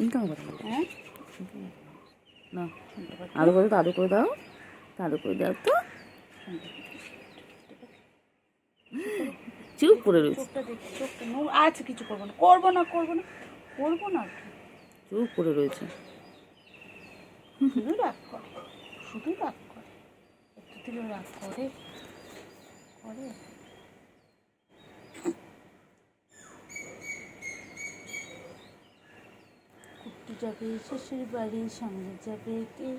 income কথা হ্যাঁ না আদর করে তো আদর করে দাও আদর করে দাও তো চুপ করে রয়েছে আচ্ছা কিছু করবো না করবো না করবো না করবো না চুপ করে রয়েছে শুধু রাগ করে শুধু রাগ করে একটু দিলে রাগ করে করে কুট্টু যাবে শ্বশুর বাড়ির সামনে যাবে কে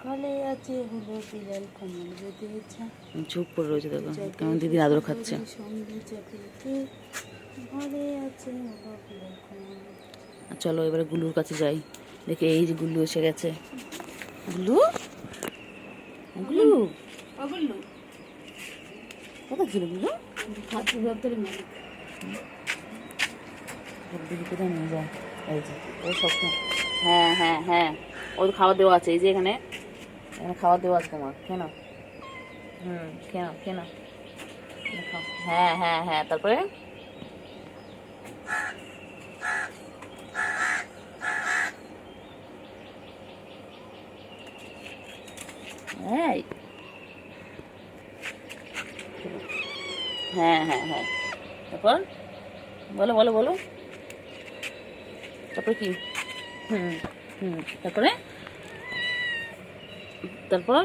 ঘরে আছে হলো বিড়াল কোমল বেঁধেছে চুপ করে রয়েছে দেখো কেমন দিদি আদর খাচ্ছে সঙ্গে যাবে কে ঘরে আছে হলো বিড়াল কোমল চলো এবারে গুলুর কাছে যাই দেখে এই যে গুল্লু এসে গেছে গুল্লু গুল্লু অগুল্লু কোথায় ছিল গুল্লু খাদ্য দপ্তরের মালিক দিদি কোথায় নিয়ে যায় এই যে ও সবসময় হ্যাঁ হ্যাঁ হ্যাঁ ওর খাবার দেওয়া আছে এই যে এখানে এখানে খাবার দেওয়া আছে তোমার কেন কেন হ্যাঁ হ্যাঁ হ্যাঁ তারপরে এই হ্যাঁ হ্যাঁ হ্যাঁ তারপর বলো বলো বলো তারপরে কি তারপরে তারপর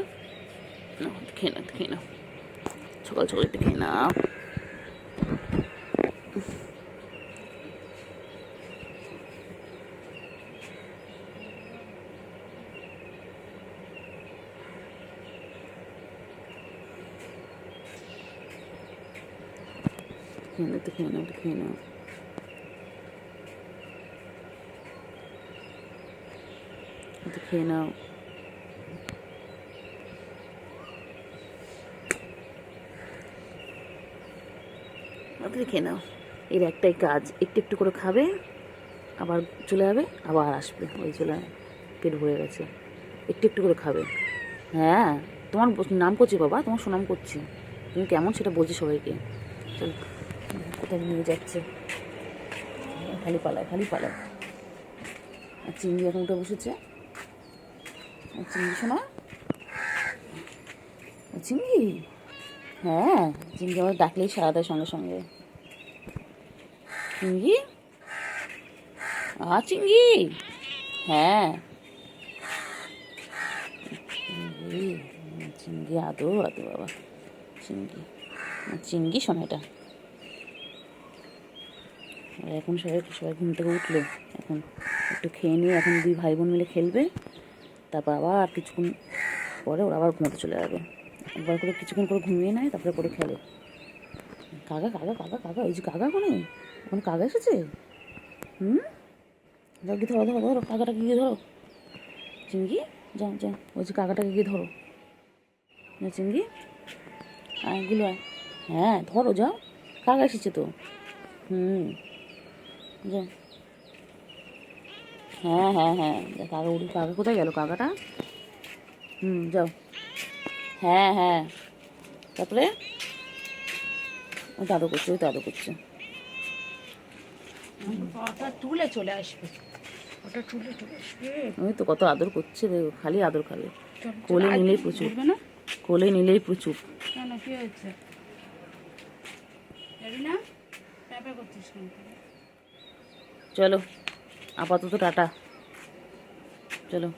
খেয়ে নাও সকাল সকাল একটু খেয়ে নাও খেয়ে নাও খেয়ে নাও খেয়ে নাও এর একটাই কাজ একটু একটু করে খাবে আবার চলে যাবে আবার আসবে ওই চলে পেট ভরে গেছে একটু একটু করে খাবে হ্যাঁ তোমার নাম করছি বাবা তোমার সুনাম করছি তুমি কেমন সেটা বলছি সবাইকে চল কোথায় নিয়ে যাচ্ছে খালি পালায় আর চিংড়ি এখন উঠে বসেছে চিংড়ি শোনা চিংড়ি হ্যাঁ চিংড়ি আমার ডাকলেই সারা দেয় সঙ্গে সঙ্গে চিংড়ি চিংড়ি হ্যাঁ চিংড়ি আদো বাবা চিংড়ি শোনা এটা আর এখন সবাই ঘুম থেকে উঠলো এখন একটু খেয়ে নিয়ে এখন দুই ভাই বোন মিলে খেলবে তারপর আবার কিছুক্ষণ পরে ওরা আবার ঘুমাতে চলে যাবে একবার করে কিছুক্ষণ করে ঘুমিয়ে নেয় তারপরে করে খেলে কাকা এই যে কাকা ওখানে কাকা এসেছে যাও গিয়ে ধরো কাকাটাকে গিয়ে ধরো চিংড়ি যাও ওই যে কাকাটাকে গিয়ে ধরো না চিংড়ি এগুলো হ্যাঁ ধরো যাও কাকা এসেছে তো যাও হ্যাঁ কাকা কোথায় গেল কাকাটা যাও হ্যাঁ তারপরে ওটা আদর করছে ওটা তুলে চলে আসবে ওই তো কত আদর করছে খালি আদর খাবে কোলে নিলেই প্রচুর কেন কি হয়েছে না চলো আপাতত টাটা চলো